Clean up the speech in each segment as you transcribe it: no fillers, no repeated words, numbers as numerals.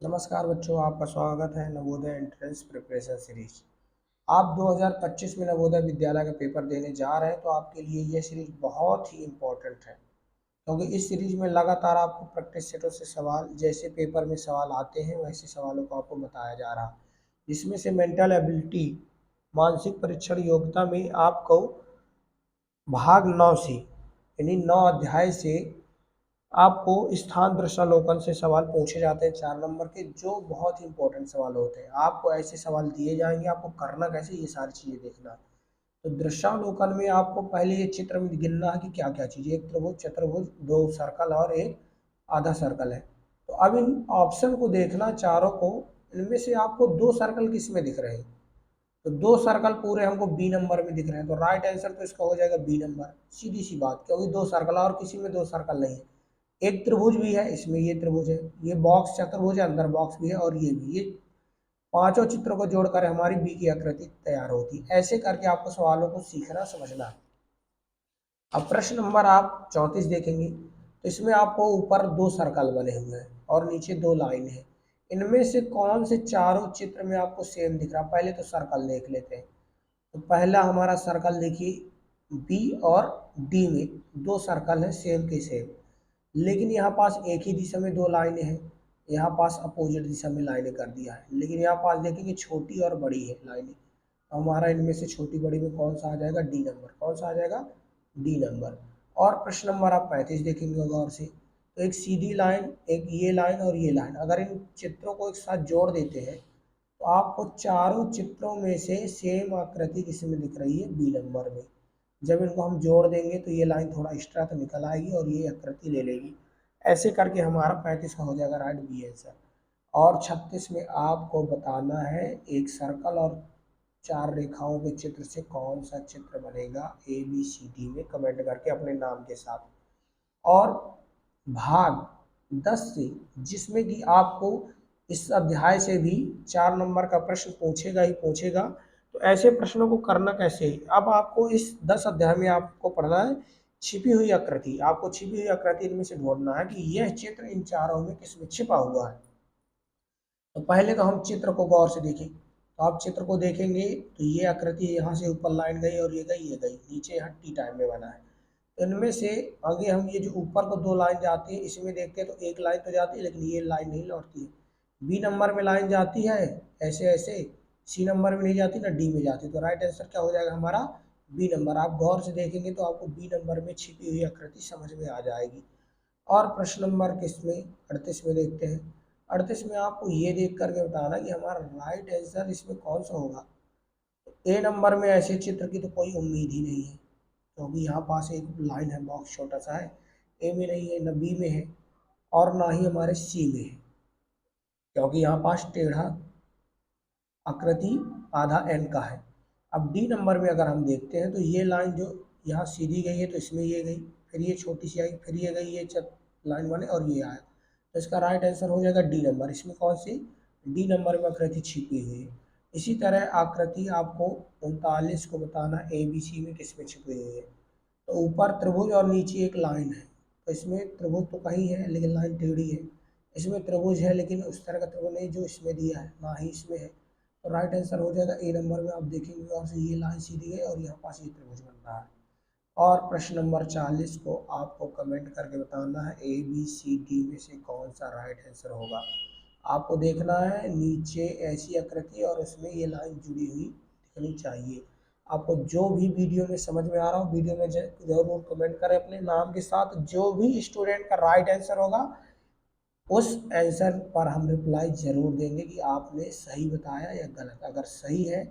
नमस्कार बच्चों, आपका स्वागत है नवोदय एंट्रेंस प्रिपरेशन सीरीज। आप 2025 में नवोदय विद्यालय का पेपर देने जा रहे हैं तो आपके लिए ये सीरीज बहुत ही इम्पोर्टेंट है, क्योंकि इस सीरीज में लगातार आपको प्रैक्टिस सेटों से सवाल, जैसे पेपर में सवाल आते हैं वैसे सवालों को आपको बताया जा रहा है, जिसमें से मेंटल एबिलिटी मानसिक परीक्षण योग्यता में आपको भाग 9 से यानी 9 अध्याय से आपको स्थान दृश्यावलोकन से सवाल पूछे जाते हैं 4 नंबर के, जो बहुत ही इंपॉर्टेंट सवाल होते हैं। आपको ऐसे सवाल दिए जाएंगे, आपको करना कैसे ये सारी चीज़ें देखना है। तो दृश्यावलोकन में आपको पहले ये चित्र में गिनना है कि क्या क्या चीज़, एक त्रिभुज, चतुर्भुज, दो सर्कल और एक आधा सर्कल है। तो अब इन ऑप्शन को देखना चारों को, इनमें से आपको दो सर्कल किस में दिख रहे हैं, तो दो सर्कल पूरे हमको बी नंबर में दिख रहे हैं, तो राइट आंसर तो इसका हो जाएगा बी नंबर, सीधी सी बात, क्योंकि दो सर्कल और किसी में दो सर्कल नहीं है। एक त्रिभुज भी है, इसमें ये त्रिभुज है, ये बॉक्स चतुर्भुज है, अंदर बॉक्स भी है और ये भी, ये पांचों चित्रों को जोड़कर हमारी बी की आकृति तैयार होती है। ऐसे करके आपको सवालों को सीखना समझना है। अब प्रश्न नंबर आप 34 देखेंगे तो इसमें आपको ऊपर दो सर्कल बने हुए हैं और नीचे दो लाइन है। इनमें से कौन से चारों चित्र में आपको सेम दिख रहा है? पहले तो सर्कल देख लेते हैं। तो पहला हमारा सर्कल देखिए, बी और डी में दो सर्कल है सेम के सेम, लेकिन यहाँ पास एक ही दिशा में दो लाइनें हैं, यहाँ पास अपोजिट दिशा में लाइनें कर दिया है। लेकिन यहाँ पास देखेंगे छोटी और बड़ी है लाइनें, तो हमारा इनमें से छोटी बड़ी में कौन सा आ जाएगा? D number. कौन सा आ जाएगा? D number. और प्रश्न नंबर आप 35 देखेंगे गौर से, तो एक सीधी लाइन, एक ये लाइन और ये लाइन, अगर इन चित्रों को एक साथ जोड़ देते हैं तो आपको चारों चित्रों में से सेम आकृति किसमें दिख रही है? बी नंबर में। जब इनको हम जोड़ देंगे तो ये लाइन थोड़ा एक्स्ट्रा तो निकल आएगी और ये आकृति ले लेगी। ऐसे करके हमारा 35 का हो जाएगा राइट बी आंसर। और 36 में आपको बताना है एक सर्कल और चार रेखाओं के चित्र से कौन सा चित्र बनेगा ए बी सी डी में, कमेंट करके अपने नाम के साथ। और भाग 10 से, जिसमें कि आपको इस अध्याय से भी 4 नंबर का प्रश्न पूछेगा ही पूछेगा, तो ऐसे प्रश्नों को करना कैसे है? अब आपको इस 10 अध्याय में आपको पढ़ना है छिपी हुई आकृति। आपको छिपी हुई आकृति इनमें से ढूंढना है कि यह चित्र इन चारों में किसमें छिपा हुआ है। तो पहले तो हम चित्र को गौर से देखें, तो आप चित्र को देखेंगे तो ये आकृति यहाँ से ऊपर लाइन गई और ये गई, ये गई, नीचे हट्टी टाइप में बना है। तो इनमें से आगे हम ये जो ऊपर को दो लाइन जाती है इसमें देखते हैं, तो एक लाइन तो जाती है लेकिन ये लाइन नहीं लौटती है। बी नंबर में लाइन जाती है ऐसे ऐसे, सी नंबर में नहीं जाती ना डी में जाती, तो राइट आंसर क्या हो जाएगा हमारा? B number. आप गौर से देखेंगे तो आपको बी नंबर में छिपी हुई आकृति समझ में आ जाएगी। और प्रश्न नंबर किसमें 38 में देखते हैं। 38 में आपको ये देख करके बताना कि हमारा राइट आंसर इसमें कौन सा होगा। ए नंबर में ऐसे चित्र की तो कोई उम्मीद ही नहीं है, क्योंकि यहाँ पास एक लाइन है, बॉक्स छोटा सा है, ए में नहीं है, न बी में है और ना ही हमारे सी में है, क्योंकि यहाँ पास टेढ़ा आकृति आधा एन का है। अब डी नंबर में अगर हम देखते हैं तो ये लाइन जो यहाँ सीधी गई है तो इसमें ये गई, फिर ये छोटी सी आई, फिर ये गई, ये लाइन बने और ये आया, तो इसका राइट आंसर हो जाएगा डी नंबर। इसमें कौन सी? डी नंबर में आकृति छिपी हुई है। इसी तरह आकृति आपको 39 को बताना ए बी सी में किस में छिपी हुई है। तो ऊपर त्रिभुज और नीचे एक लाइन है, तो इसमें त्रिभुज तो कहीं है लेकिन लाइन टेढ़ी है। इसमें त्रिभुज है लेकिन उस तरह का त्रिभुज नहीं जो इसमें दिया है, ना ही इसमें है, तो राइट आंसर हो जाएगा ए नंबर में। आप देखेंगे और से ये लाइन सीधी है और यहाँ पास ये त्रिभुज बन रहा है। और प्रश्न नंबर 40 को आपको कमेंट करके बताना है ए बी सी डी में से कौन सा राइट आंसर होगा। आपको देखना है नीचे ऐसी आकृति और उसमें ये लाइन जुड़ी हुई दिखनी चाहिए। आपको जो भी वीडियो में समझ में आ रहा हो वीडियो में जरूर कमेंट करें अपने नाम के साथ। जो भी स्टूडेंट का राइट आंसर होगा उस आंसर पर हम रिप्लाई जरूर देंगे कि आपने सही बताया या गलत। अगर सही है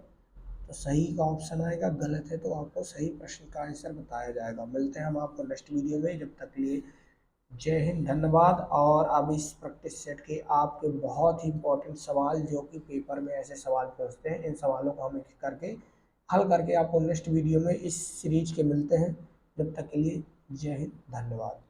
तो सही का ऑप्शन आएगा, गलत है तो आपको सही प्रश्न का आंसर बताया जाएगा। मिलते हैं हम आपको नेक्स्ट वीडियो में, जब तक के लिए जय हिंद, धन्यवाद। और अब इस प्रैक्टिस सेट के आपके बहुत ही इंपॉर्टेंट सवाल जो कि पेपर में ऐसे सवाल पूछते हैं, इन सवालों को हम एक एक करके हल करके आपको नेक्स्ट वीडियो में इस सीरीज के मिलते हैं। जब तक के लिए जय हिंद, धन्यवाद।